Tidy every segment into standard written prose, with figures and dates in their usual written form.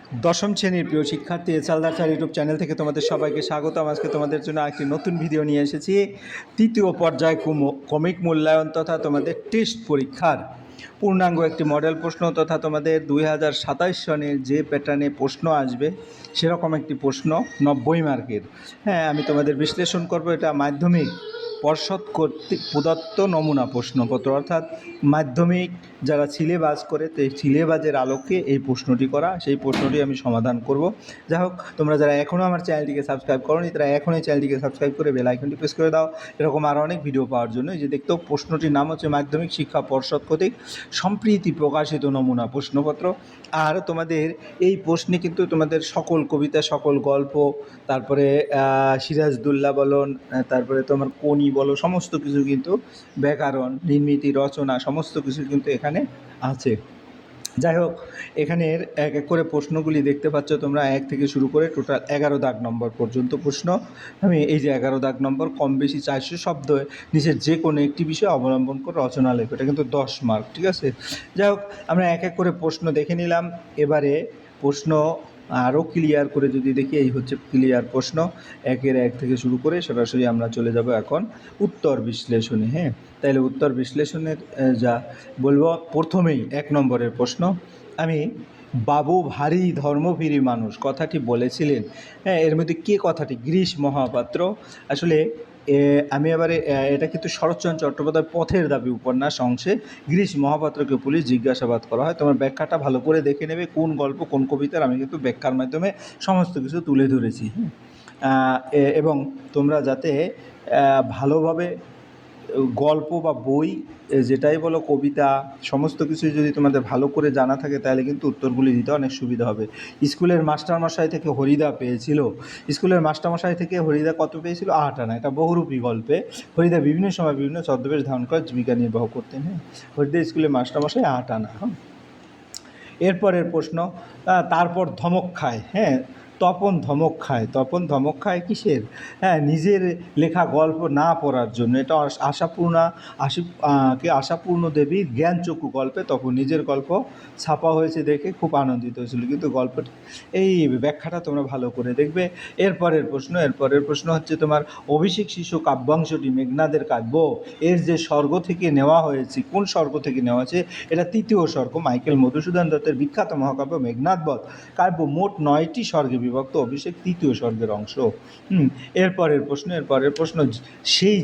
দশম শ্রেণীর প্রিয় শিক্ষার্থী এসালদার স্যার ইউটিউব চ্যানেল থেকে তোমাদের সবাইকে স্বাগতম। আজকে তোমাদের জন্য একটি নতুন ভিডিও নিয়ে এসেছি। তৃতীয় পর্যায় কমিক মূল্যায়ন তথা তোমাদের টেস্ট পরীক্ষার পূর্ণাঙ্গ একটি মডেল প্রশ্ন তথা তোমাদের 2027 সনের যে প্যাটার্নে প্রশ্ন আসবে সেরকম একটি প্রশ্ন 90 মার্কের। হ্যাঁ, আমি তোমাদের বিশ্লেষণ করব। এটা মাধ্যমিক পর্ষদ কর্তৃক প্রদত্ত নমুনা প্রশ্নপত্র, অর্থাৎ মাধ্যমিক যারা সিলেবাস করে সেই সিলেবাসের আলোকে এই প্রশ্নটি করা, সেই প্রশ্নটি আমি সমাধান করব। যাই হোক, তোমরা যারা এখনও আমার চ্যানেলটিকে সাবস্ক্রাইব করোনি তারা এখনই চ্যানেলটিকে সাবস্ক্রাইব করে বেল আইকনটি প্রেস করে দাও এরকম আরও অনেক ভিডিও পাওয়ার জন্য। এই যে দেখতো, প্রশ্নটির নাম হচ্ছে মাধ্যমিক শিক্ষা পর্ষদ কর্তৃক সম্প্রতি প্রকাশিত নমুনা প্রশ্নপত্র। আর তোমাদের এই প্রশ্নে কিন্তু তোমাদের সকল কবিতা, সকল গল্প, তারপরে সিরাজদৌল্লা বলুন, তারপরে তোমার কোনি বলো, সমস্ত কিছু কিন্তু ব্যাকরণ, নির্মিতি, রচনা সমস্ত কিছু কিন্তু এখানে আছে। যাই হোক, এখানের এক এক করে প্রশ্নগুলি দেখতে পাচ্ছ তোমরা, 1 থেকে শুরু করে টোটাল 11 দাগ নম্বর পর্যন্ত প্রশ্ন। আমি এই যে 11 দাগ নম্বর, কম বেশি 400 শব্দ, নিচের যে কোনো একটি বিষয় অবলম্বন করে রচনা লেখো। এটা কিন্তু 10 মার্ক, ঠিক আছে? যাই হোক, আমরা এক এক করে প্রশ্ন দেখে নিলাম। এবারে প্রশ্ন আরও ক্লিয়ার করে যদি দেখি, এই হচ্ছে ক্লিয়ার প্রশ্ন। 1 থেকে শুরু করে সরাসরি আমরা চলে যাব এখন উত্তর বিশ্লেষণে। হ্যাঁ, তাহলে উত্তর বিশ্লেষণের যা বলবো, প্রথমেই 1 নম্বরের প্রশ্ন। আমি বাবু ভারী ধর্মভীরী মানুষ কথাটি বলেছিলেন। হ্যাঁ, এর মধ্যে কে কথাটি? গিরিশ মহাপাত্র। আসলে আমি এবারে এটা কিন্তু শরৎচন্দ্র চট্টোপাধ্যায় পথের দাবি উপন্যাস অংশে গিরিশ মহাপাত্রকে পুলিশ জিজ্ঞাসাবাদ করা হয়। তোমার ব্যাখ্যাটা ভালো করে দেখে নেবে, কোন গল্প কোন কবিতার, আমি কিন্তু ব্যাখ্যার মাধ্যমে সমস্ত কিছু তুলে ধরেছি। এবং তোমরা যাতে ভালোভাবে গল্প বা বই যেটাই বলো, কবিতা, সমস্ত কিছুই যদি তোমাদের ভালো করে জানা থাকে তাহলে কিন্তু উত্তরগুলি দিতে অনেক সুবিধা হবে। স্কুলের মাস্টারমশাই থেকে হরিদা পেয়েছিল। স্কুলের মাস্টারমশাই থেকে হরিদা কত পেয়েছিল? 8 আনা। এটা বহুরূপী গল্পে হরিদা বিভিন্ন সময় বিভিন্ন ছদ্মবেশ ধারণ করে জীবিকা নির্বাহ করতেন। হ্যাঁ, হরিদা স্কুলের মাস্টারমশাই 8 আনা। হ্যাঁ, এরপরের প্রশ্ন, তারপর ধমক খায়। হ্যাঁ, তপন ধমক খায়। তপন ধমক খায় কিসের? হ্যাঁ, নিজের লেখা গল্প না পড়ার জন্য। এটা আশাপূর্ণ দেবীর জ্ঞানচক্ষু গল্পে তখন নিজের গল্প ছাপা হয়েছে দেখে খুব আনন্দিত হয়েছিল, কিন্তু গল্পটি এই ব্যাখ্যাটা তোমরা ভালো করে দেখবে। এরপরের প্রশ্ন হচ্ছে তোমার অভিষেক শিশু কাব্যাংশটি মেঘনাদের কাব্য, এর যে স্বর্গ থেকে নেওয়া হয়েছে, কোন স্বর্গ থেকে নেওয়া হয়েছে? এটা 3য় স্বর্গ। মাইকেল মধুসূদন দত্তের বিখ্যাত মহাকাব্য মেঘনাদ বধ কাব্য মোট 9টি স্বর্গে বিভক্ত, অভিষেক 3য় স্বর্গের অংশ। এরপরের প্রশ্ন, সেই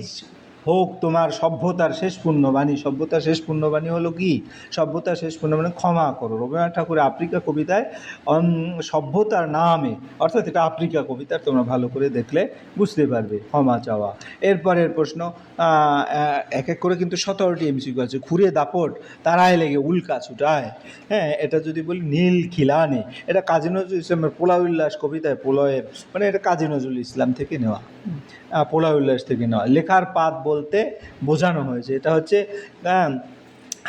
হোক তোমার সভ্যতার শেষ পুণ্যবাণী। সভ্যতার শেষ পুণ্যবাণী হলো কি? সভ্যতার শেষ পুণ্যবাণী ক্ষমা করো। রবীন্দ্রনাথ ঠাকুরের আফ্রিকা কবিতায় সভ্যতার নামে, অর্থাৎ এটা আফ্রিকা কবিতার, তোমরা ভালো করে দেখলে বুঝতে পারবে, ক্ষমা চাওয়া। এরপরের প্রশ্ন, এক এক করে কিন্তু 17টি এমসিকিউ আছে। খুঁড়ে দাপট তারায় লেগে উল্কা ছুটায়। হ্যাঁ, এটা যদি বলি নীল খিলানে, এটা কাজী নজরুল ইসলামের প্রলয় উল্লাস কবিতায়, প্রলয়ের মানে এটা কাজী নজরুল ইসলাম থেকে নেওয়া, প্রলয় উল্লাস থেকে নেওয়া। লেখার পাত বলতে বোঝানো হয়েছে, এটা হচ্ছে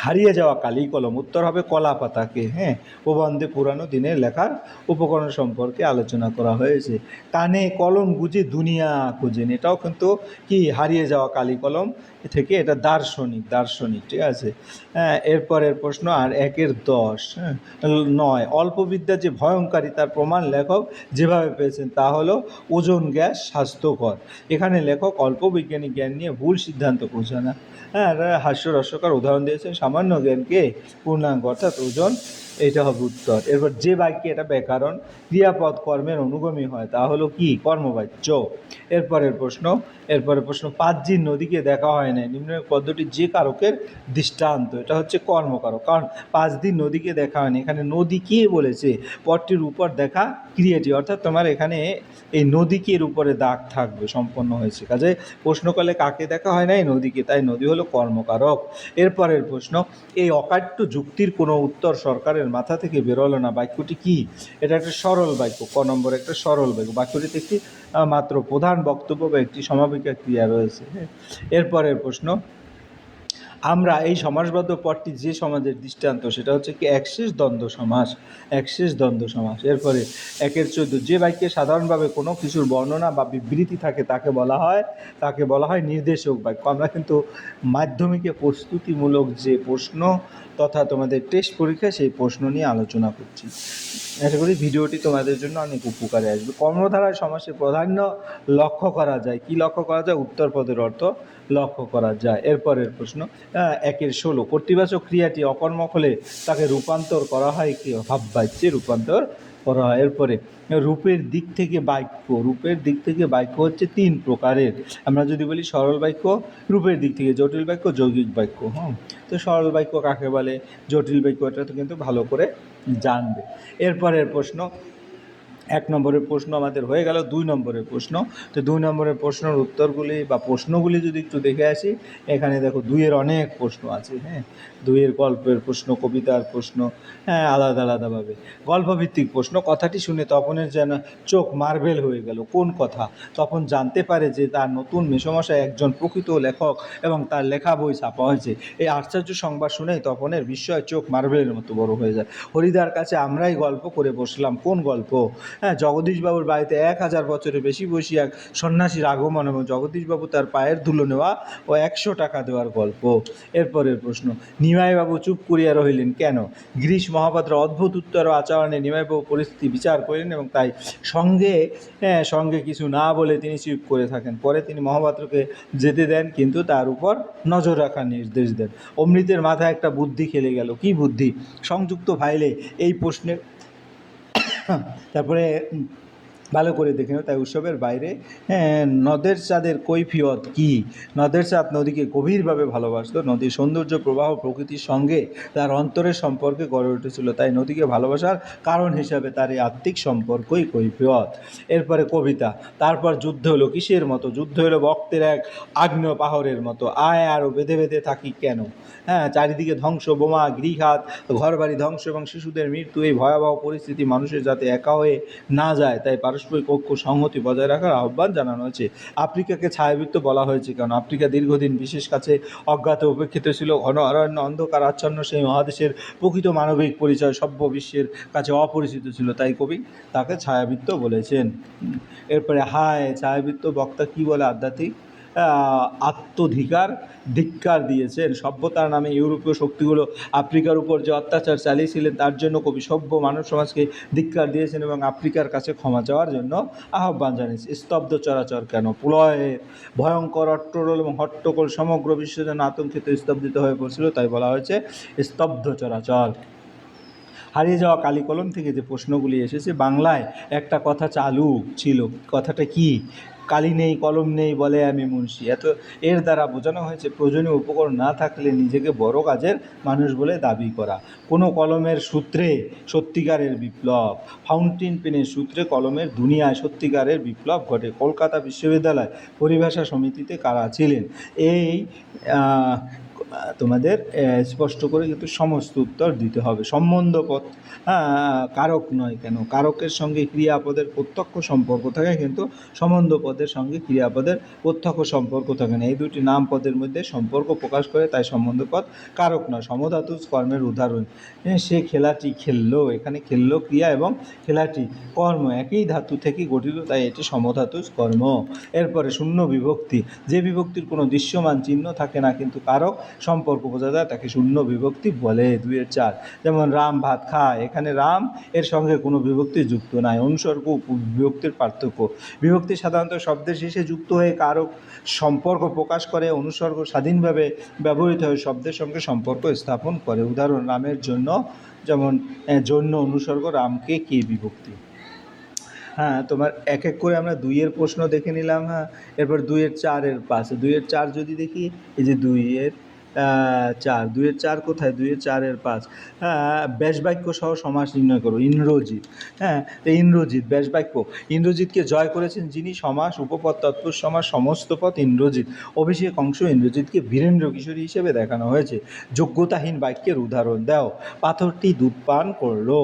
হারিয়ে যাওয়া কালি কলম। উত্তর হবে কলা পাতাকে। হ্যাঁ, প্রবন্ধে পুরানো দিনের লেখার উপকরণ সম্পর্কে আলোচনা করা হয়েছে। কানে কলম গুজে দুনিয়া খুঁজেন, এটাও কিন্তু কি হারিয়ে যাওয়া কালি কলম থেকে, এটা দার্শনিক, ঠিক আছে? হ্যাঁ, এরপরের প্রশ্ন, আর 1-10। হ্যাঁ, 9, অল্প বিদ্যা যে ভয়ঙ্করী তার প্রমাণ লেখক যেভাবে পেয়েছেন তা হলো ওজন গ্যাস স্বাস্থ্যকর। এখানে লেখক অল্প বৈজ্ঞানিক জ্ঞান নিয়ে ভুল সিদ্ধান্ত পৌঁছানো। হ্যাঁ, হাস্যরসকর উদাহরণ দিয়েছেন সামান্য জ্ঞানকে পূর্ণাঙ্গ, অর্থাৎ ওজন, এটা হবে উত্তর। এরপর যে বাক্যে, এটা ব্যাকরণ, ক্রিয়াপদ কর্মের অনুগামী হয় তা হলো কি? কর্মবাচ্য। এরপরের প্রশ্ন, পাঁচজির নদীকে দেখা হয় না, নিম্ন পদ্ধতি যে কারকের দৃষ্টান্ত। এটা হচ্ছে কর্মকারক, কারণ 5 দিন নদীকে দেখা হয়নি। এখানে নদী কে বলেছে? পথটির উপর দেখা ক্রিয়াটি, অর্থাৎ তোমার এখানে এই নদীকের উপরে দাগ থাকবে, সম্পন্ন হয়েছে। কাজে প্রশ্নকালে কাকে দেখা হয় না? এই নদীকে, তাই নদী হলো কর্মকারক। এরপরের প্রশ্ন, এই অকাট্য যুক্তির কোনো উত্তর সরকারের মাথা থেকে বেরোলো না, বাক্যটি কি? এটা একটা সরল বাক্য, ক নম্বর একটা সরল বাক্য। বাক্যটিতে একটি মাত্র প্রধান বক্তব্য বা একটি সমাপিকা ক্রিয়া রয়েছে। এরপরের প্রশ্ন, আমরা এই সমাসবদ্ধ পদটি যে সমাজের দৃষ্টান্ত সেটা হচ্ছে কি একশেষ দ্বন্দ্ব সমাস, একশেষ দ্বন্দ্ব সমাস। এরপরে 1-14 যে বাক্যে সাধারণভাবে কোনো কিছুর বর্ণনা বা বিবৃতি থাকে তাকে বলা হয় নির্দেশক বাক্য। আমরা কিন্তু মাধ্যমিকে প্রস্তুতিমূলক যে প্রশ্ন তথা তোমাদের টেস্ট পরীক্ষা সেই প্রশ্ন নিয়ে আলোচনা করছি। আশা করি ভিডিওটি তোমাদের জন্য অনেক উপকারে আসবে। কর্মধারায় সমাসের প্রাধান্য লক্ষ্য করা যায়। কি লক্ষ্য করা যায়? উত্তর পদের অর্থ লক্ষ্য করা যায়। এরপরের প্রশ্ন 1-16 কর্তৃবাচক ক্রিয়াটি অকর্মক হলে তাকে রূপান্তর করা হয় কি? ভাববাচ্যে রূপান্তর করা হয়। এরপরে রূপের দিক থেকে বাক্য হচ্ছে 3 প্রকারের। আমরা যদি বলি সরল বাক্য রূপের দিক থেকে, জটিল বাক্য, যৌগিক বাক্য। তো সরল বাক্য কাকে বলে, জটিল বাক্য, এটা তো কিন্তু ভালো করে জানবে। এরপরের প্রশ্ন 1 নম্বরের প্রশ্ন আমাদের হয়ে গেল। 2 নম্বরের প্রশ্ন, তো 2 নম্বরের প্রশ্নের উত্তরগুলি বা প্রশ্নগুলি যদি একটু দেখে আসি, এখানে দেখো 2-এর অনেক প্রশ্ন আছে। 2-এর গল্পের প্রশ্ন, কবিতার প্রশ্ন, আলাদা আলাদাভাবে। গল্পভিত্তিক প্রশ্ন, কথাটি শুনে তপনের যেন চোখ মার্বেল হয়ে গেল। কোন কথা? তপন জানতে পারে যে তার নতুন মেসোমশাই একজন প্রকৃত লেখক এবং তার লেখা বই ছাপা হয়েছে। এই আশ্চর্য সংবাদ শুনেই তপনের বিস্ময় চোখ মার্বেলের মতো বড় হয়ে যায়। হরিদার কাছে আমরাই গল্প করে বসলাম। কোন গল্প? জগদীশবাবুর বাড়িতে 1000 বছরের বেশি বয়সী এক সন্ন্যাসীর আগমন এবং জগদীশবাবু তার পায়ের ধুলো নেওয়া ও 100 টাকা দেওয়ার গল্প। এরপরের প্রশ্ন, নিমাইবাবু চুপ করিয়া রহিলেন কেন? গিরিশ মহাপাত্র অদ্ভুত উত্তর ও আচরণে নিমাইবাবু পরিস্থিতি বিচার করিলেন এবং তাই সঙ্গে কিছু না বলে তিনি চুপ করে থাকেন। পরে তিনি মহাপাত্রকে যেতে দেন, কিন্তু তার উপর নজর রাখার নির্দেশ দেন। অমৃতের মাথায় একটা বুদ্ধি খেলে গেল। কি বুদ্ধি? সংযুক্ত ফাইলে এই প্রশ্নের তারপরে ভালো করে দেখে নেব। তাই উৎসবের বাইরে নদের চাঁদের কৈফিয়ত কি? নদের চাঁদ নদীকে গভীরভাবে ভালোবাসত। নদীর সৌন্দর্য, প্রবাহ, প্রকৃতির সঙ্গে তার অন্তরের সম্পর্কে গড়ে উঠেছিল। তাই নদীকে ভালোবাসার কারণ হিসাবে তার এই আত্মিক সম্পর্কই কৈফিয়ত। এরপরে কবিতা, তারপর যুদ্ধ হলো। কিসের মতো? যুদ্ধ হলো বক্তের এক আগ্নেয় পাহাড়ের মতো। আরও বেঁধে বেঁধে থাকি কেন? চারিদিকে ধ্বংস, বোমা, গৃহঘাত, ঘরবাড়ি ধ্বংস এবং শিশুদের মৃত্যু। এই ভয়াবহ পরিস্থিতি মানুষের যাতে একা হয়ে না যায় তাই পারস্পরিক ঐক্য সংহতি বজায় রাখার আহ্বান জানানো হয়েছে। আফ্রিকাকে ছায়াবৃত্ত বলা হয়েছে কারণ আফ্রিকা দীর্ঘদিন বিশেষ কাছে অজ্ঞাত উপেক্ষিত ছিল। ঘন অরণ্য, অন্ধকার আচ্ছন্ন সেই মহাদেশের প্রকৃত মানবিক পরিচয় সভ্য বিশ্বের কাছে অপরিচিত ছিল, তাই কবি তাকে ছায়াবৃত্ত বলেছেন। এরপরে ছায়াবৃত্ত বক্তা কি বলে? আধ্যাত্মিক আত্মধিকার ধিক্কার দিয়েছেন। সভ্যতার নামে ইউরোপীয় শক্তিগুলো আফ্রিকার উপর যে অত্যাচার চালিয়েছিলেন তার জন্য কবি সভ্য মানব সমাজকে ধিক্কার দিয়েছেন এবং আফ্রিকার কাছে ক্ষমা চাওয়ার জন্য আহ্বান জানিয়েছে। স্তব্ধ চরাচর কেন? প্রলয়ে ভয়ঙ্কর অট্টরোল এবং হট্টগোল সমগ্র বিশ্ব যেন আতঙ্কিত স্তব্ধিত হয়ে পড়ছিল, তাই বলা হয়েছে স্তব্ধ চরাচর। হারিয়ে যাওয়া কালি কলম থেকে যে প্রশ্নগুলি এসেছে, বাংলায় একটা কথা চালু ছিল। কথাটা কি? কালি নেই কলম নেই বলে আমি মুন্সি। এর দ্বারা বোঝানো হয়েছে প্রয়োজনীয় উপকরণ না থাকলে নিজেকে বড় কাজের মানুষ বলে দাবি করা। কোনো কলমের সূত্রে সত্যিকারের বিপ্লব, ফাউন্টেন পেনের সূত্রে কলমের দুনিয়ায় সত্যিকারের বিপ্লব ঘটে। কলকাতা বিশ্ববিদ্যালয় পরিভাষা সমিতিতে কারা ছিলেন? এই তোমাদের স্পষ্ট করে কিন্তু সমস্ত উত্তর দিতে হবে। সম্বন্ধপদ কারক নয় কেন? কারকের সঙ্গে ক্রিয়াপদের প্রত্যক্ষ সম্পর্ক থাকে, কিন্তু সম্বন্ধপদের সঙ্গে ক্রিয়াপদের প্রত্যক্ষ সম্পর্ক থাকে না। এই দুটি নাম পদের মধ্যে সম্পর্ক প্রকাশ করে, তাই সম্বন্ধপদ কারক নয়। সমধাতু কর্মের উদাহরণ, সে খেলাটি খেললো, এখানে খেললো ক্রিয়া এবং খেলাটি কর্ম একই ধাতু থেকে গঠিত, তাই এটি সমধাতু কর্ম। এরপরে শূন্য বিভক্তি, যে বিভক্তির কোনো দৃশ্যমান চিহ্ন থাকে না কিন্তু কারক সম্পর্ক বোঝা যায় তাকে শূন্য বিভক্তি বলে। 2-4, যেমন রাম ভাত খায়, এখানে রাম এর সঙ্গে কোনো বিভক্তি যুক্ত নাই। অনুসর্গ বিভক্তির পার্থক্য, বিভক্তি সাধারণত শব্দের শেষে যুক্ত হয়ে কারক সম্পর্ক প্রকাশ করে। অনুসর্গ স্বাধীনভাবে ব্যবহৃত হয়ে শব্দের সঙ্গে সম্পর্ক স্থাপন করে। উদাহরণ, রামের জন্য, যেমন জন্য অনুসর্গ, রামকে কে বিভক্তি। তোমার এক এক করে আমরা 2-এর প্রশ্ন দেখে নিলাম। এরপর 2-4 পাশে 2-4 যদি দেখি, এই যে 2-4, 2-4 কোথায়? 2-4 5। ব্যাসবাক্য সহ সমাস নির্ণয় করো। ইন্দ্রজিৎ, তো ইন্দ্রজিৎ ব্যাসবাক্য। ইন্দ্রজিৎকে জয় করেছেন যিনি, সমাস, উপপদ, তৎপুরুষ সমাস, সমস্ত পদ ইন্দ্রজিৎ। অভিষেক অংশ, ইন্দ্রজিৎকে বীরেন্দ্র কিশোরী হিসেবে দেখানো হয়েছে। যোগ্যতাহীন বাক্যের উদাহরণ দাও। পাথরটি দুধ পান করলো,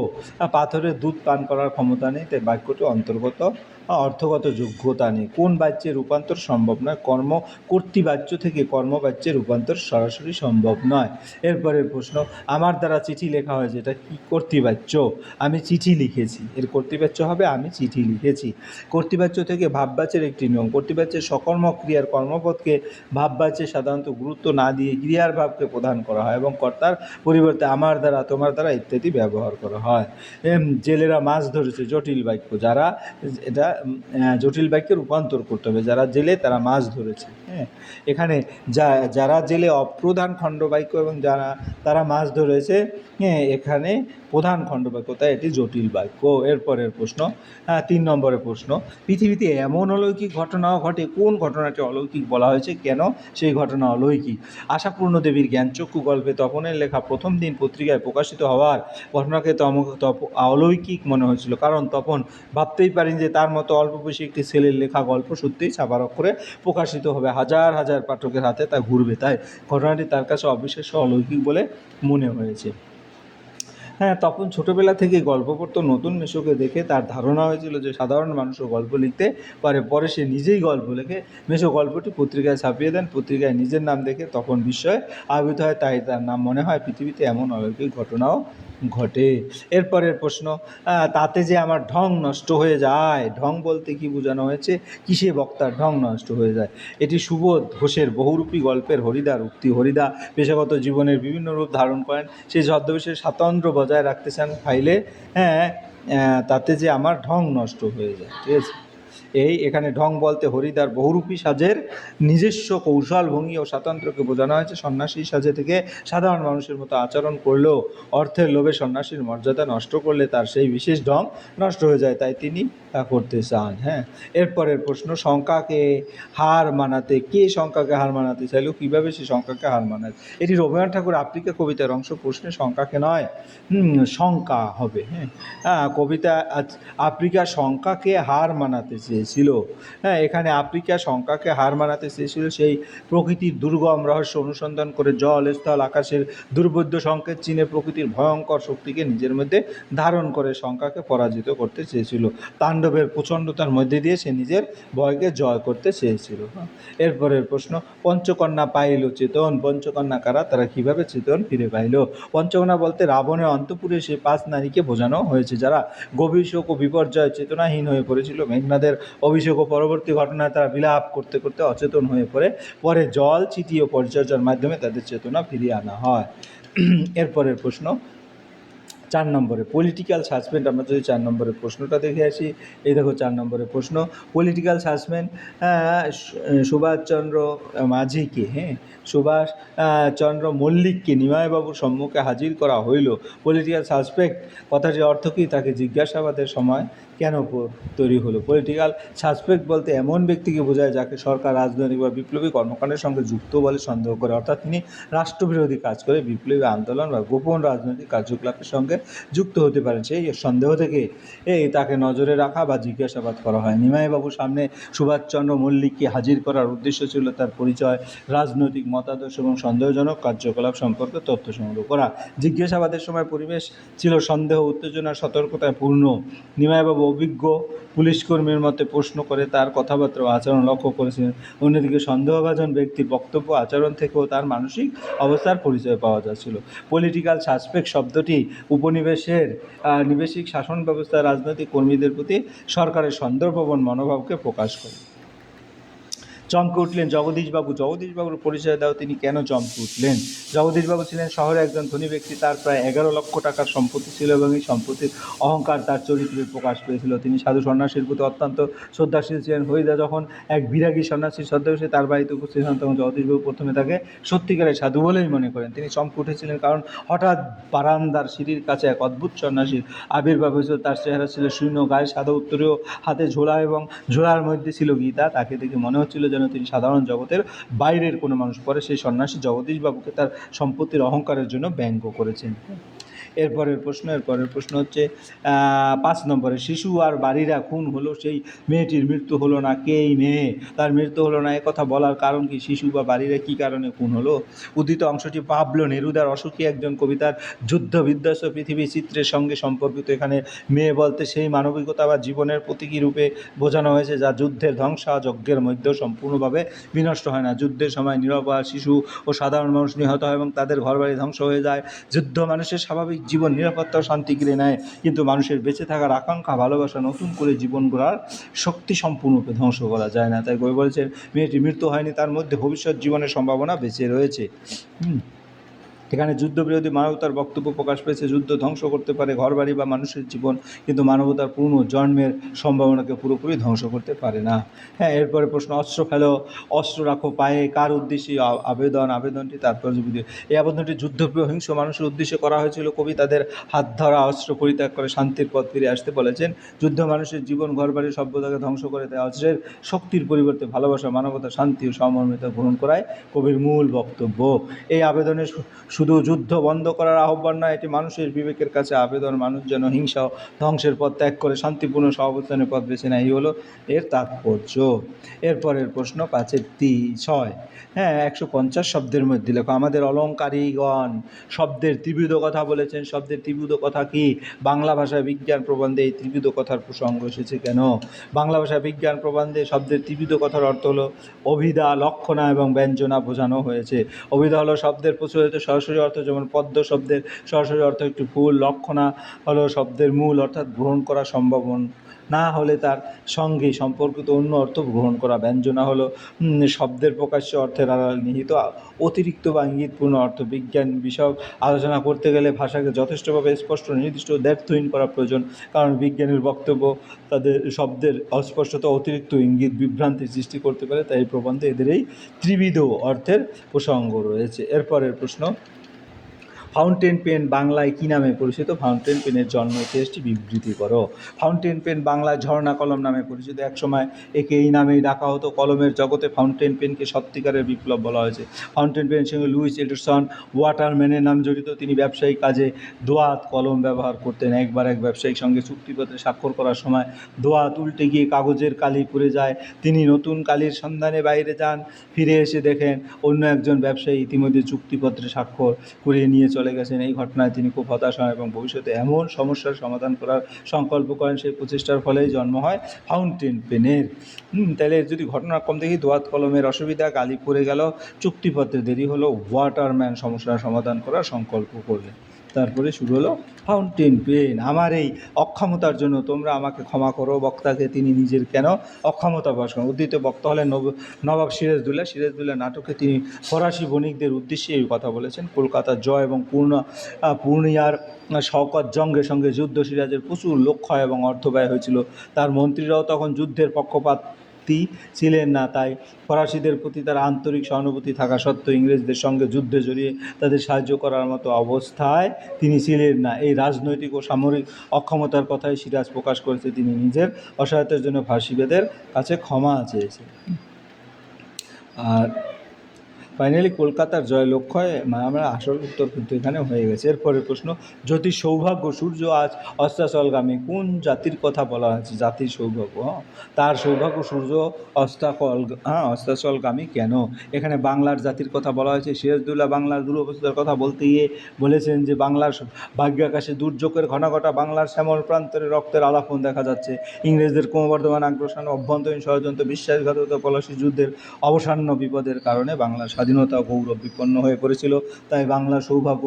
পাথরের দুধ পান করার ক্ষমতা নেই, তাই বাক্যটি অন্তর্গত অর্থগত যোগ্যতা নেই। কোন বাচ্যে রূপান্তর সম্ভব নয়? কর্তৃবাচ্য থেকে কর্মবাচ্যে রূপান্তর সরাসরি সম্ভব নয়। এরপরের প্রশ্ন, আমার দ্বারা চিঠি লেখা হয়েছে, এটা কি কর্তৃবাচ্য? আমি চিঠি লিখেছি, এর কর্তৃবাচ্য হবে আমি চিঠি লিখেছি। কর্তৃবাচ্য থেকে ভাববাচ্যের একটি নিয়ম, কর্তৃবাচ্যের সকর্মক ক্রিয়ার কর্মপদকে ভাববাচ্যে সাধারণত গুরুত্ব না দিয়ে ক্রিয়ার ভাবকে প্রদান করা হয় এবং কর্তার পরিবর্তে আমার দ্বারা, তোমার দ্বারা ইত্যাদি ব্যবহার করা হয়। জেলেরা মাছ ধরেছে, জটিল বাক্য, যারা এটা জটিল বাক্যে রূপান্তর করতে হবে, যারা জেলে তারা মাছ ধরেছে। হ্যাঁ, এখানে যারা জেলে অপ্রধান খণ্ডবাক্য এবং তারা মাছ ধরেছে, হ্যাঁ, এখানে প্রধান খণ্ডবাক্য, তাই এটি জটিল বাক্য। এরপরের প্রশ্ন, 3 নম্বরের প্রশ্ন, পৃথিবীতে এমন অলৌকিক ঘটনাও ঘটে, কোন ঘটনাটি অলৌকিক বলা হয়েছে, কেন সেই ঘটনা অলৌকিক? আশাপূর্ণ দেবীর জ্ঞানচক্ষু গল্পে তপনের লেখা প্রথম দিন পত্রিকায় প্রকাশিত হওয়ার ঘটনাকে অলৌকিক মনে হয়েছিল, কারণ তপন ভাবতেই পারেন যে তার মতো অল্প বয়সী একটি ছেলের লেখা গল্প সত্যিই ছাপার অক্ষরে প্রকাশিত হবে, হাজার হাজার পাঠকের হাতে তা ঘুরবে, তাই ঘটনাটি তার কাছে অবিশ্বাস্য অলৌকিক বলে মনে হয়েছে। হ্যাঁ, তখন ছোটোবেলা থেকে গল্প পড়তো, নতুন মেশোকে দেখে তার ধারণা হয়েছিল যে সাধারণ মানুষও গল্প লিখতে পারে। পরে সে নিজেই গল্প লেখে, মেশো গল্পটি পত্রিকায় ছাপিয়ে দেন, পত্রিকায় নিজের নাম দেখে তখন বিস্ময়ে আবির্ভূত হয়, তাই তার নাম মনে হয় পৃথিবীতে এমন অলৌকিক ঘটনাও ঘটে। এরপরের প্রশ্ন, তাতে যে আমার ঢং নষ্ট হয়ে যায়, ঢং বলতে কি বোঝানো হয়েছে, কিসে বক্তার ঢং নষ্ট হয়ে যায়? এটি সুবোধ ঘোষের বহুরূপী গল্পের হরিদার উক্তি। হরিদা পেশাগত জীবনের বিভিন্ন রূপ ধারণ করেন, সেই ছদ্মবেশের স্বাতন্ত্র্য বজায় রাখতে চান ফাইলে, হ্যাঁ, তাতে যে আমার ঢং নষ্ট হয়ে যায়। ঠিক আছে, এখানে ঢং বলতে হরিদার বহুরূপী সাজের নিজস্ব কৌশল ভঙ্গি ও স্বাতন্ত্র্যকে বোঝানো হয়েছে। সন্ন্যাসী সাজে থেকে সাধারণ মানুষের মতো আচরণ করলেও অর্থের লোভে সন্ন্যাসীর মর্যাদা নষ্ট করলে তার সেই বিশেষ ঢং নষ্ট হয়ে যায়, তাই তিনি তা করতে চান। হ্যাঁ, এরপরের প্রশ্ন, শঙ্কাকে হার মানাতে, কে শঙ্কাকে হার মানাতে চাইল, কীভাবে সে শঙ্কাকে হার মানায়? এটি রবীন্দ্রনাথ ঠাকুর আফ্রিকা কবিতার অংশ। প্রশ্নে শঙ্কাকে নয়, শঙ্কা হবে। হ্যাঁ, কবিতা আফ্রিকা শঙ্কাকে হার মানাতে চেয়েছিল। হ্যাঁ, এখানে আফ্রিকা শঙ্কাকে হার মানাতে চেয়েছিল, সেই প্রকৃতির দুর্গম রহস্য অনুসন্ধান করে জল, স্থল, আকাশের দুর্বোধ্য সংকেত চিনে প্রকৃতির ভয়ঙ্কর শক্তিকে নিজের মধ্যে ধারণ করে শঙ্কাকে পরাজিত করতে চেয়েছিল। তাণ্ডবের প্রচণ্ডতার মধ্যে দিয়ে সে নিজের ভয়কে জয় করতে চেয়েছিল। এরপরের প্রশ্ন, পঞ্চকন্যা পাইল চেতন, পঞ্চকন্যা কারা, তারা কীভাবে চেতন ফিরে পাইল? পঞ্চকন্যা বলতে রাবণের অন্তঃপুরে সে 5 নারীকে বোঝানো হয়েছে, যারা গভীর শোক ও বিপর্যয় চেতনাহীন হয়ে পড়েছিল। মেঘনাদের অভিষেক ও পরবর্তী ঘটনায় তারা বিলাপ করতে করতে অচেতন হয়ে পড়ে, পরে জল, চিঠি ও পরিচর্যার মাধ্যমে তাদের চেতনা ফিরিয়ে আনা হয়। এরপরের প্রশ্ন, 4 নম্বরে পলিটিক্যাল সাসপেন্ড। আমরা যদি 4 নম্বরের প্রশ্নটা দেখে আসি, এই দেখো 4 নম্বরের প্রশ্ন, পলিটিক্যাল সাসপেন্ড সুভাষচন্দ্র মাঝিকে, সুভাষ চন্দ্র মল্লিককে নিমাইবাবুর সম্মুখে হাজির করা হইল। পলিটিক্যাল সাসপেক্ট কথাটির অর্থ কী, তাকে জিজ্ঞাসাবাদের সময় কেন তৈরি হলো? পলিটিক্যাল সাসপেক্ট বলতে এমন ব্যক্তিকে বোঝায় যাকে সরকার রাজনৈতিক বা বিপ্লবী কর্মকাণ্ডের সঙ্গে যুক্ত বলে সন্দেহ করে, অর্থাৎ তিনি রাষ্ট্রবিরোধী কাজ করে বিপ্লবী আন্দোলন বা গোপন রাজনৈতিক কার্যকলাপের সঙ্গে যুক্ত হতে পারেন। সেই সন্দেহ থেকে তাকে নজরে রাখা বা জিজ্ঞাসাবাদ করা হয়। নিমাইবাবুর সামনে সুভাষচন্দ্র মল্লিককে হাজির করার উদ্দেশ্য ছিল তার পরিচয়, রাজনৈতিক মতাদর্শ এবং সন্দেহজনক কার্যকলাপ সম্পর্কে তথ্য সংগ্রহ করা। জিজ্ঞাসাবাদের সময় পরিবেশ ছিল সন্দেহ, উত্তেজনা, সতর্কতায় পূর্ণ। নিমাইবাবু অভিজ্ঞ পুলিশকর্মীর মতে প্রশ্ন করে তার কথাবার্তা ও আচরণ লক্ষ্য করেছিলেন। অন্যদিকে সন্দেহভাজন ব্যক্তির বক্তব্য, আচরণ থেকেও তার মানসিক অবস্থার পরিচয় পাওয়া যাচ্ছিল। পলিটিক্যাল সাসপেক্ট শব্দটি উপনিবেশের নিবেশিক শাসন ব্যবস্থার রাজনৈতিক কর্মীদের প্রতি সরকারের সন্দেহপ্রবণ মনোভাবকে প্রকাশ করে। চমকে উঠলেন জগদীশবাবু। জগদীশবাবুর পরিচয় দাও, তিনি কেন চমকে উঠলেন? জগদীশবাবু ছিলেন শহরে একজন ধনী ব্যক্তি, তার প্রায় 11 লক্ষ টাকার সম্পত্তি ছিল এবং এই সম্পত্তির অহংকার তার চরিত্রের প্রকাশ পেয়েছিল। তিনি সাধু সন্ন্যাসীর প্রতি অত্যন্ত শ্রদ্ধাশীল ছিলেন। হরিদা যখন এক বিরাগী সন্ন্যাসীর ছদ্মবেশে তার বাড়িতে উপস্থিত হন, তখন জগদীশবাবু প্রথমে তাকে সত্যিকারের সাধু বলেই মনে করেন। তিনি চমকে উঠেছিলেন কারণ হঠাৎ বারান্দার সিঁড়ির কাছে এক অদ্ভুত সন্ন্যাসীর আবির্ভাব হয়েছিল। তার চেহারা ছিল শূন্য, গায়ে সাদা উত্তরীয়, হাতে ঝোলা এবং ঝোলার মধ্যে ছিল গীতা। তাকে দেখে মনে হচ্ছিল যেন তিনি সাধারণ জগতের বাইরের কোনো মানুষ। পরে সেই সন্ন্যাসী জগদীশবাবুকে তার সম্পত্তির অহংকারের জন্য ব্যঙ্গ করেছেন। এরপরের প্রশ্ন হচ্ছে 5 নম্বরে, শিশু আর বাড়িরা খুন হলো, সেই মেয়েটির মৃত্যু হলো না, কে এই মেয়ে, তার মৃত্যু হলো না, কথা বলার কারণ কি? শিশু বা বাড়িরা কী কারণে খুন হলো? উদ্ধৃত অংশটি পাবলো নেরুদার অসুখী একজন কবিতার যুদ্ধ বিধ্বস্ত পৃথিবী চিত্রের সঙ্গে সম্পর্কিত। এখানে মেয়ে বলতে সেই মানবিকতা বা জীবনের প্রতীকী রূপে বোঝানো হয়েছে যা যুদ্ধের ধ্বংসযজ্ঞের মধ্যেও সম্পূর্ণভাবে বিনষ্ট হয় না। যুদ্ধের সময় নিরপরাধ শিশু ও সাধারণ মানুষ নিহত হয় এবং তাদের ঘরবাড়ি ধ্বংস হয়ে যায়। যুদ্ধ মানুষের স্বাভাবিক জীবন, নিরাপত্তা ও শান্তি কিনে নেয়, কিন্তু মানুষের বেঁচে থাকার আকাঙ্ক্ষা, ভালোবাসা, নতুন করে জীবন গড়ার শক্তি সম্পূর্ণরূপে ধ্বংস করা যায় না। তাই কবি বলেছেন মেয়েটির মৃত্যু হয়নি, তার মধ্যে ভবিষ্যৎ জীবনের সম্ভাবনা বেঁচে রয়েছে। এখানে যুদ্ধবিরোধী মানবতার বক্তব্য প্রকাশ পেয়েছে। যুদ্ধ ধ্বংস করতে পারে ঘরবাড়ি বা মানুষের জীবন, কিন্তু মানবতার পূর্ণ জন্মের সম্ভাবনাকে পুরোপুরি ধ্বংস করতে পারে না। হ্যাঁ, এরপরে প্রশ্ন, অস্ত্র ফেলো, অস্ত্র রাখো পায়ে, কার উদ্দেশ্যে আবেদনটি তাৎপর্য বুঝিয়ে। এই আবেদনটি যুদ্ধপ্রিয় হিংস্র মানুষের উদ্দেশ্যে করা হয়েছিল। কবি তাদের হাত ধরা অস্ত্র পরিত্যাগ করে শান্তির পথ ফিরে আসতে বলেছেন। যুদ্ধ মানুষের জীবন, ঘরবাড়ি, সভ্যতাকে ধ্বংস করে, তাই অস্ত্রের শক্তির পরিবর্তে ভালোবাসা, মানবতা, শান্তি ও সমমর্মিতা গ্রহণ করায় কবির মূল বক্তব্য। এই আবেদনে শুধু যুদ্ধ বন্ধ করার আহ্বান নয়, এটি মানুষের বিবেকের কাছে আবেদন, মানুষ যেন হিংসা ধ্বংসের পথ ত্যাগ করে শান্তিপূর্ণ সহাবস্থানের পথ বেছে নেয়। এই হলো এর তাৎপর্য। এরপরের প্রশ্ন 5-6, হ্যাঁ, 150 শব্দের মধ্যে লেখো। আমাদের অলঙ্কারীগণ শব্দের ত্রিবিধ কথা বলেছেন। শব্দের ত্রিবিধ কথা কি? বাংলা ভাষায় বিজ্ঞান প্রবন্ধে এই ত্রিবিধ কথার প্রসঙ্গ এসেছে কেন? বাংলা ভাষায় বিজ্ঞান প্রবন্ধে শব্দের ত্রিবিধ কথার অর্থ হলো অভিধা, লক্ষণা এবং ব্যঞ্জনা বোঝানো হয়েছে। অভিধা হলো শব্দের প্রচলিত সরাসরি অর্থ, যেমন পদ্ম শব্দের সরাসরি অর্থ একটি ফুল। লক্ষণা হলো শব্দের মূল, অর্থাৎ গ্রহণ করা সম্ভব না হলে তার সঙ্গে সম্পর্কিত অন্য অর্থ গ্রহণ করা। ব্যঞ্জনা হলো শব্দের প্রকাশ্য অর্থের আড়াল নিহিত অতিরিক্ত বা ইঙ্গিতপূর্ণ অর্থ। বিজ্ঞান বিষয়ক আলোচনা করতে গেলে ভাষাকে যথেষ্টভাবে স্পষ্ট, নির্দিষ্ট, দ্ব্যর্থহীন করা প্রয়োজন, কারণ বিজ্ঞানের বক্তব্য তাদের শব্দের অস্পষ্টতা, অতিরিক্ত ইঙ্গিত বিভ্রান্তি সৃষ্টি করতে পারে। তাই এই প্রবন্ধে এদের এই ত্রিবিধ অর্থের প্রসঙ্গ রয়েছে। এরপরের প্রশ্ন, ফাউন্টেন পেন বাংলায় কী নামে পরিচিত? ফাউন্টেন পেনের জন্ম ইতিহাসটি বিবৃতি করো। ফাউন্টেন পেন বাংলায় ঝর্ণা কলম নামে পরিচিত। একসময় একে এই নামেই ডাকা হতো। কলমের জগতে ফাউন্টেন পেনকে সত্যিকারের বিপ্লব বলা হয়েছে। ফাউন্টেন পেনের সঙ্গে লুইস এডিসন ওয়াটারম্যানের নাম জড়িত। তিনি ব্যবসায়িক কাজে দোয়াত কলম ব্যবহার করতেন। একবার এক ব্যবসায়ীর সঙ্গে চুক্তিপত্রে স্বাক্ষর করার সময় দোয়াত উল্টে গিয়ে কাগজের কালি পুড়ে যায়। তিনি নতুন কালির সন্ধানে বাইরে যান। ফিরে এসে দেখেন অন্য একজন ব্যবসায়ী ইতিমধ্যে চুক্তিপত্রে স্বাক্ষর করিয়ে নিয়ে চলে গেছেন। এই ঘটনায় তিনি খুব হতাশ হন এবং ভবিষ্যতে এমন সমস্যার সমাধান করার সংকল্প করেন। সেই প্রচেষ্টার ফলেই জন্ম হয় ফাউন্টেন পেনের। তাহলে যদি ঘটনা কম দেখি, দোয়াত কলমের অসুবিধা, কালি পড়ে গেল, চুক্তিপত্রে দেরি হলো, ওয়াটারম্যান সমস্যার সমাধান করার সংকল্প করলেন। তারপরে শুরু হলো ফাউন্টেন পেন। আমার এই অক্ষমতার জন্য তোমরা আমাকে ক্ষমা করো। বক্তাকে তিনি নিজের কেন অক্ষমতা প্রকাশ করেন। উদ্ধৃত বক্তা হলেন নবাব সিরাজদৌল্লা। সিরাজদৌল্লা নাটকে তিনি ফরাসি বণিকদের উদ্দেশ্যে এই কথা বলেছেন। কলকাতার জয় এবং পূর্ণিয়ার শওকত জঙ্গের সঙ্গে যুদ্ধ, সিরাজের প্রচুর লক্ষ্য এবং অর্থ ব্যয় হয়েছিল। তার মন্ত্রীরাও তখন যুদ্ধের পক্ষপাতী ছিলেন না। তাই ফরাসিদের প্রতি তার আন্তরিক সহানুভূতি থাকা সত্ত্বেও ইংরেজদের সঙ্গে যুদ্ধে জড়িয়ে তাদের সাহায্য করার মতো অবস্থায় তিনি ছিলেন না। এই রাজনৈতিক ও সামরিক অক্ষমতার কথাই সিরাজ প্রকাশ করেছে। তিনি নিজের অসহায়তার জন্য ফাঁসিবাদের কাছে ক্ষমা চেয়েছেন। আর ফাইনালি কলকাতার জয় লক্ষ্যে আমরা আসল উত্তর কিন্তু এখানে হয়ে গেছে। এরপরের প্রশ্ন, জ্যোতির সৌভাগ্য সূর্য আজ অস্তাচলগামী, কোন জাতির কথা বলা হয়েছে? জাতির সৌভাগ্য, তার সৌভাগ্য সূর্য অস্তাচলগামী কেন? এখানে বাংলার জাতির কথা বলা হয়েছে। সিরাজদৌল্লা বাংলার দুরবস্থার কথা বলতে গিয়ে বলেছেন যে বাংলার ভাগ্যাকাশে দুর্যোগের ঘটা, বাংলার শ্যামল প্রান্তরে রক্তের আলাপন দেখা যাচ্ছে। ইংরেজদের ক্রমবর্ধমান আগ্রাসন, অভ্যন্তরীণ ষড়যন্ত্র, বিশ্বাসঘাতকতা, পলাশী যুদ্ধের অবসান্ন বিপদের কারণে বাংলার স্বাধীনতা গৌরব বিপন্ন হয়ে পড়েছিল। তাই বাংলার সৌভাগ্য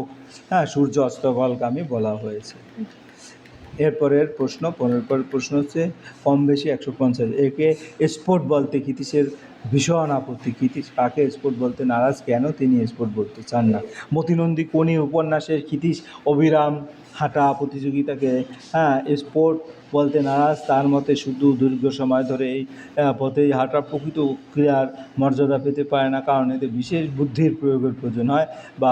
সূর্য অস্তগামী বলা হয়েছে। এরপরের প্রশ্ন 15 প্রশ্ন হচ্ছে কম বেশি 150। একে স্পোর্ট বলতে ক্ষিতীশের ভীষণ আপত্তি। ক্ষিতীশ কাকে স্পোর্ট বলতে নারাজ, কেন তিনি স্পোর্ট বলতে চান না? মতিনন্দী কোনি উপন্যাসের ক্ষিতীশ অবিরাম হাঁটা প্রতিযোগিতাকে স্পোর্ট বলতে নারাজ। তার মতে শুধু দীর্ঘ সময় ধরে এই পথেই হাঁটা প্রকৃত ক্রীড়ার মর্যাদা পেতে পারে না, কারণ এতে বিশেষ বুদ্ধির প্রয়োগের প্রয়োজন হয় বা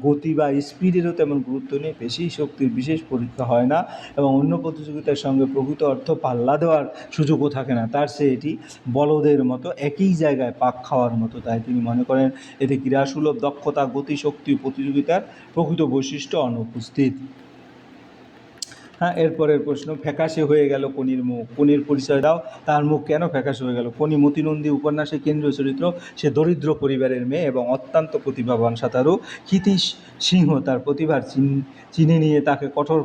গতি বা স্পিডেরও তেমন গুরুত্ব নেই, পেশি শক্তির বিশেষ পরীক্ষা হয় না এবং অন্য প্রতিযোগিতার সঙ্গে প্রকৃত অর্থ পাল্লা দেওয়ার সুযোগও থাকে না। তার চেয়ে এটি বলদের মতো একই জায়গায় পাক খাওয়ার মতো। তাই তিনি মনে করেন এতে ক্রীড়াসুলভ দক্ষতা, গতি, শক্তি ও প্রতিযোগিতার প্রকৃত বৈশিষ্ট্য অনুপস্থিত। এরপরের প্রশ্ন, ফ্যাকাশে হয়ে গেল কনির মুখ। কনির পরিচয় দাও, তার মুখ কেন ফ্যাকাশে হয়ে গেল? কনি মতিনন্দী উপন্যাসে কেন্দ্রীয় চরিত্র। সে দরিদ্র পরিবারের মেয়ে এবং অত্যন্ত প্রতিভাবান সাঁতারু। ক্ষিতীশ সিংহ তার প্রতিভার চিনে নিয়ে তাকে কঠোর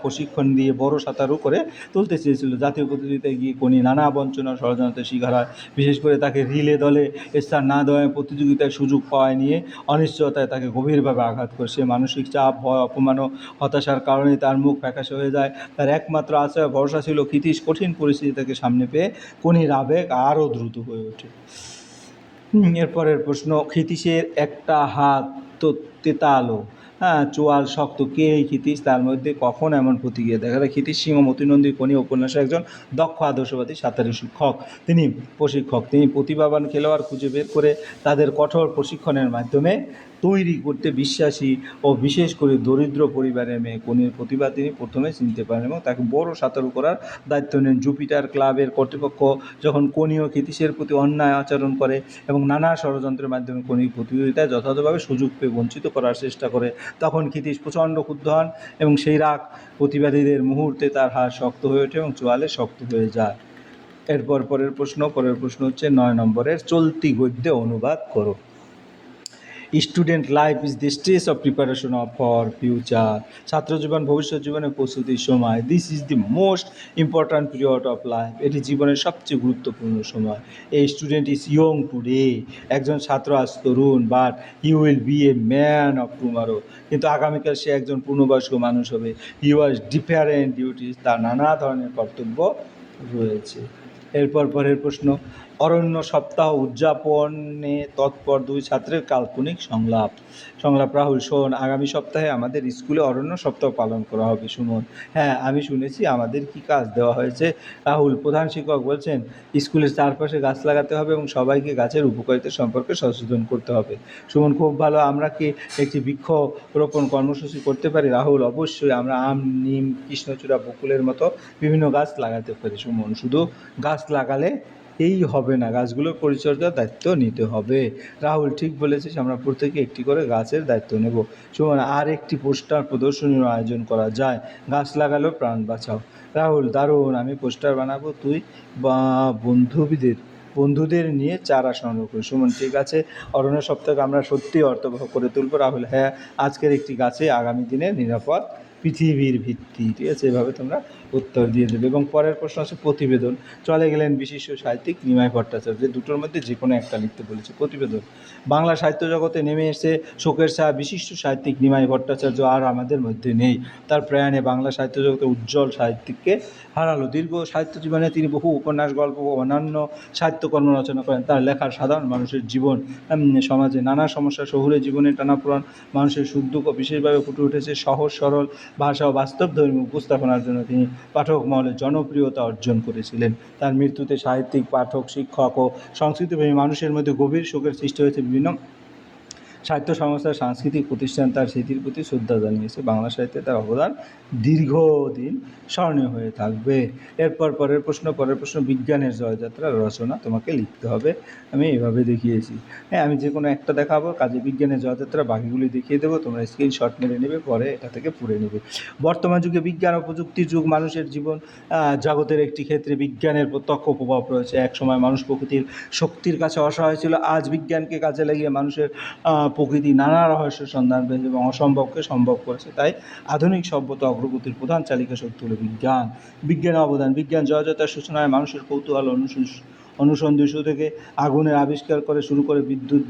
প্রশিক্ষণ দিয়ে বড় সাঁতারু করে তুলতে চেয়েছিল। জাতীয় প্রতিযোগিতায় গিয়ে কনি নানা বঞ্চনা ষড়যন্ত্রের শিকার হয়। বিশেষ করে তাকে রিলে দলে স্থান না দেওয়ায় প্রতিযোগিতায় সুযোগ পাওয়ায় নিয়ে অনিশ্চয়তায় তাকে গভীরভাবে আঘাত করে। সে মানসিক চাপ, ভয়, অপমান ও হতাশার কারণে তার মুখ ফ্যাকাশে হয়ে যায়। তার একমাত্র আশ্রয় ভরসা ছিল ক্ষিতীশ। কঠিন পরিস্থিতি থেকে সামনে পেয়ে কনির আবেগ আরও দ্রুত হয়ে ওঠে। এরপরের প্রশ্ন, ক্ষিতীশের একটা হাত তো তেতালো, চোয়াল শক্ত, কে এই ক্ষিতীশ? তার মধ্যে কখন এমন প্রতিক্রিয়া দেখা যায়? ক্ষিতীশ সিংহ মতিনন্দী কনি উপন্যাসে একজন দক্ষ আদর্শবাদী সাঁতারের প্রশিক্ষক। তিনি প্রতিভাবান খেলোয়াড় খুঁজে বের করে তাদের কঠোর প্রশিক্ষণের মাধ্যমে তৈরি করতে বিশ্বাসী ও বিশেষ করে দরিদ্র পরিবারের মেয়ে কনির প্রতিভা তিনি প্রথমে চিনতে পারেন এবং তাকে বড় সাঁতারু করার দায়িত্ব নেন। জুপিটার ক্লাবের কর্তৃপক্ষ যখন কনি ও ক্ষিতীশের প্রতি অন্যায় আচরণ করে এবং নানা ষড়যন্ত্রের মাধ্যমে কনির প্রতিযোগিতায় যথাযথভাবে সুযোগ পেয়ে বঞ্চিত করার চেষ্টা করে, তখন ক্ষিতীশ প্রচণ্ড ক্ষুব্ধ হন এবং সেই রাগ প্রতিবাদীদের মুহূর্তে তার হাত শক্ত হয়ে ওঠে এবং চোয়ালে শক্ত হয়ে যায়। পরের প্রশ্ন হচ্ছে 9 নম্বরের, চলতি গদ্যে অনুবাদ করো। Student life is the stage of preparation for future. ছাত্র জীবন ভবিষ্যৎ জীবনের প্রস্তুতির সময়। This is the most important period of life. এটি জীবনের সবচেয়ে গুরুত্বপূর্ণ সময়। A student is young today. একজন ছাত্র আজ তরুণ, but he will be a man of tomorrow. কিন্তু আগামীকাল সে একজন পূর্ণবয়স্ক মানুষ হবে। He was different duties. তার নানা ধরনের কর্তব্য রয়েছে। পরের প্রশ্ন, অরণ্য সপ্তাহ উদযাপনে তৎপর 2 ছাত্রের কাল্পনিক সংলাপ। রাহুল, শোন, আগামী সপ্তাহে আমাদের স্কুলে অরণ্য সপ্তাহ পালন করা হবে। সুমন, হ্যাঁ আমি শুনেছি। আমাদের কি কাজ দেওয়া হয়েছে? রাহুল, প্রধান শিক্ষক বলছেন স্কুলের চারপাশে গাছ লাগাতে হবে এবং সবাইকে গাছের উপকারিতা সম্পর্কে সচেতন করতে হবে। সুমন, খুব ভালো। আমরা কি একটি বৃক্ষরোপণ কর্মসূচি করতে পারি? রাহুল, অবশ্যই। আমরা আম, নিম, কৃষ্ণচূড়া, বকুলের মতো বিভিন্ন গাছ লাগাতে পারি। সুমন, শুধু গাছ লাগালে এই হবে না, গাছগুলোর পরিচর্যার দায়িত্ব নিতে হবে। রাহুল, ঠিক বলেছিস, আমরা প্রত্যেকে একটি করে গাছের দায়িত্ব নেব। সুমন, আর একটি পোস্টার প্রদর্শনীর আয়োজন করা যায়, গাছ লাগালেও প্রাণ বাঁচাও। রাহুল, দারুণ, আমি পোস্টার বানাবো, তুই বা বন্ধুদের নিয়ে চারা সংগ্রহ করি। সুমন, ঠিক আছে, অরণ্য সপ্তাহে আমরা সত্যিই অর্থবহ করে তুলব। রাহুল, হ্যাঁ, আজকের একটি গাছে আগামী দিনের নিরাপদ পৃথিবীর ভিত্তি। ঠিক আছে, এভাবে তোমরা উত্তর দিয়ে দেবে। এবং পরের প্রশ্ন আছে প্রতিবেদন। চলে গেলেন বিশিষ্ট সাহিত্যিক নিমাই ভট্টাচার্য। দুটোর মধ্যে যে কোনো একটা লিখতে বলেছে। প্রতিবেদন, বাংলা সাহিত্য জগতে নেমে এসে শোকের ছায়া বিশিষ্ট সাহিত্যিক নিমাই ভট্টাচার্য আর আমাদের মধ্যে নেই। তার প্রয়াণে বাংলা সাহিত্য জগতে উজ্জ্বল সাহিত্যিককে হারালো। দীর্ঘ সাহিত্য জীবনে তিনি বহু উপন্যাস, গল্প ও অন্যান্য সাহিত্যকর্ম রচনা করেন। তার লেখার সাধারণ মানুষের জীবন, সমাজে নানা সমস্যা, শহুরে জীবনের টানাপোড়েন, মানুষের সুখ দুঃখ বিশেষভাবে ফুটে উঠেছে। সহজ সরল ভাষা ও বাস্তবধর্মী উপস্থাপনার জন্য তিনি পাঠক মহলে জনপ্রিয়তা অর্জন করেছিলেন। তার মৃত্যুতে সাহিত্যিক, পাঠক, শিক্ষক ও সংস্কৃতিপ্রেমী মানুষের মধ্যে গভীর শোকের সৃষ্টি হয়েছে। বিভিন্ন সাহিত্য সংস্থা, সাংস্কৃতিক প্রতিষ্ঠান তার স্মৃতির প্রতি শ্রদ্ধা জানিয়েছে। বাংলা সাহিত্যে তার অবদান দীর্ঘদিন স্মরণীয় হয়ে থাকবে। পরের প্রশ্ন, বিজ্ঞানের জয়যাত্রা রচনা তোমাকে লিখতে হবে। আমি এভাবে দেখিয়েছি। হ্যাঁ, আমি যে কোনো একটা দেখাবো, কাজে বিজ্ঞানের জয়যাত্রা বাকিগুলি দেখিয়ে দেবো, তোমরা স্ক্রিনশট মেরে নেবে, পরে এটা থেকে পড়ে নেবে। বর্তমান যুগে বিজ্ঞান ও প্রযুক্তির যুগ। মানুষের জীবন জগতের একটি ক্ষেত্রে বিজ্ঞানের প্রত্যক্ষ প্রভাব রয়েছে। এক সময় মানুষ প্রকৃতির শক্তির কাছে অসহায় ছিল। আজ বিজ্ঞানকে কাজে লাগিয়ে মানুষের প্রকৃতি নানা রহস্যের সন্ধান পেয়েছে এবং অসম্ভবকে সম্ভব করেছে। তাই আধুনিক সভ্যতা অগ্রগতির প্রধান চালিকা শক্তি হলো বিজ্ঞান। বিজ্ঞানের অবদান, বিজ্ঞান জয়যাত্রার সূচনায় মানুষের কৌতূহল অনুসন্ধিৎসু থেকে আগুনের আবিষ্কার করে শুরু করে বিদ্যুৎ,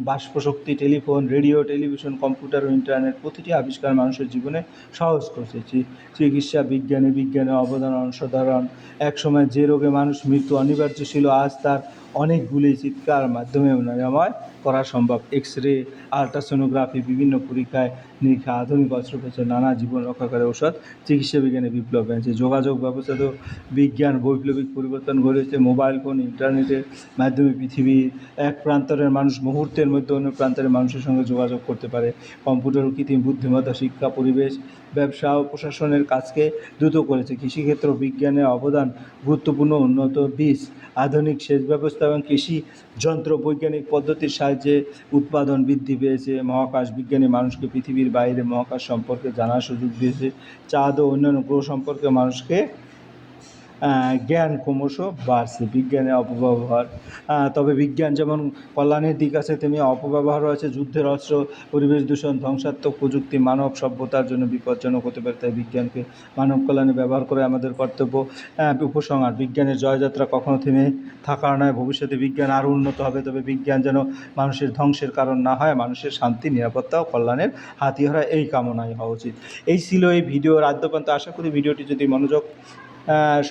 বাষ্পশক্তি, টেলিফোন, রেডিও, টেলিভিশন, কম্পিউটার ও ইন্টারনেট, প্রতিটি আবিষ্কার মানুষের জীবনে সহজ করেছে। চিকিৎসা বিজ্ঞানের অবদান অসাধারণ। এক সময় যে রোগে মানুষ মৃত্যু অনিবার্য ছিল, আজ তার অনেকগুলি চিৎকার মাধ্যমে নিরাময় করা সম্ভব। এক্স রে, আলট্রাসোনোগ্রাফি, বিভিন্ন পরীক্ষায় নিরীক্ষা আধুনিক অস্ত্রোপচার নানা জীবন রক্ষাকারী ঔষধ চিকিৎসা বিজ্ঞানে বিপ্লব এনেছে। যোগাযোগ ব্যবস্থাতেও বিজ্ঞান বৈপ্লবিক পরিবর্তন ঘটেছে। মোবাইল ফোন ইন্টারনেটের মাধ্যমে পৃথিবীর এক প্রান্তরের মানুষ মুহূর্তের মধ্যে অন্য প্রান্তরের মানুষের সঙ্গে যোগাযোগ করতে পারে। কম্পিউটার ও কৃত্রিম বুদ্ধিমত্তা শিক্ষা পরিবেশ ব্যবসা ও প্রশাসনের কাজকে দ্রুত করেছে। কৃষিক্ষেত্র বিজ্ঞানের অবদান গুরুত্বপূর্ণ। উন্নত বীজ আধুনিক সেচ ব্যবস্থা এবং কৃষি যন্ত্র বৈজ্ঞানিক পদ্ধতির সাহায্যে উৎপাদন বৃদ্ধি পেয়েছে। মহাকাশ বিজ্ঞানী মানুষকে পৃথিবীর বাইরে মহাকাশ সম্পর্কে জানার সুযোগ দিয়েছে। চাঁদ ও অন্যান্য গ্রহ সম্পর্কে মানুষকে জ্ঞান ক্রমশ বাড়ছে। বিজ্ঞানের অপব্যবহার, তবে বিজ্ঞান যেমন কল্যাণের দিক আছে তেমনি অপব্যবহারও আছে। যুদ্ধের অস্ত্র, পরিবেশ দূষণ, ধ্বংসাত্মক প্রযুক্তি মানব সভ্যতার জন্য বিপজ্জনক হতে পারে। তাই বিজ্ঞানকে মানব কল্যাণে ব্যবহার করে আমাদের কর্তব্য। উপসংহার: বিজ্ঞানের জয়যাত্রা কখনো থেমে থাকার নয়। ভবিষ্যতে বিজ্ঞান আরও উন্নত হবে, তবে বিজ্ঞান যেন মানুষের ধ্বংসের কারণ না হয়, মানুষের শান্তি, নিরাপত্তা ও কল্যাণের হাতিয়ার হয়, এই কামনাই হওয়া উচিত। এই ছিল এই ভিডিওর আদ্যপান্ত। আশা করি ভিডিওটি যদি মনোযোগ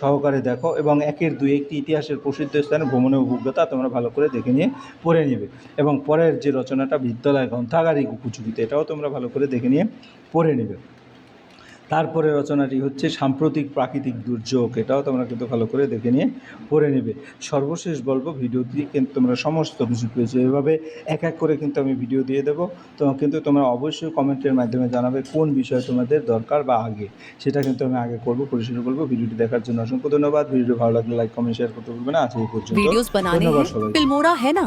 সহকারে দেখো এবং একের দুই একটি ইতিহাসের প্রসিদ্ধ স্থানে ভ্রমণের অভিজ্ঞতা তোমরা ভালো করে দেখে নিয়ে পড়ে নেবে এবং পরের যে রচনাটা বিদ্যালয় গ্রন্থাগারিক উপযোগিতা, এটাও তোমরা ভালো করে দেখে নিয়ে পড়ে নেবে। তারপরে রচনাটি হচ্ছে সাম্প্রতিক প্রাকৃতিক দুর্যোগ, এটাও তোমরা কিন্তু ভালো করে দেখে নিয়ে পড়ে নেবে। সর্বশেষ বলবো, ভিডিওটি কিন্তু তোমরা সমস্ত কিছু পেয়েছো, এভাবে এক এক করে কিন্তু আমি ভিডিও দিয়ে দেবো। তো কিন্তু তোমরা অবশ্যই কমেন্টের মাধ্যমে জানাবে কোন বিষয় তোমাদের দরকার বা আগে, সেটা কিন্তু আমি আগে করবো, পরিশোধ করবো। ভিডিওটি দেখার জন্য অসংখ্য ধন্যবাদ। ভিডিওটি ভালো লাগলে লাইক কমেন্ট শেয়ার করতে ভুলবে না। আজ এই পর্যন্ত, वीडियोस बनाने ধন্যবাদ हैं সবাই। फिल्मोरा है ना।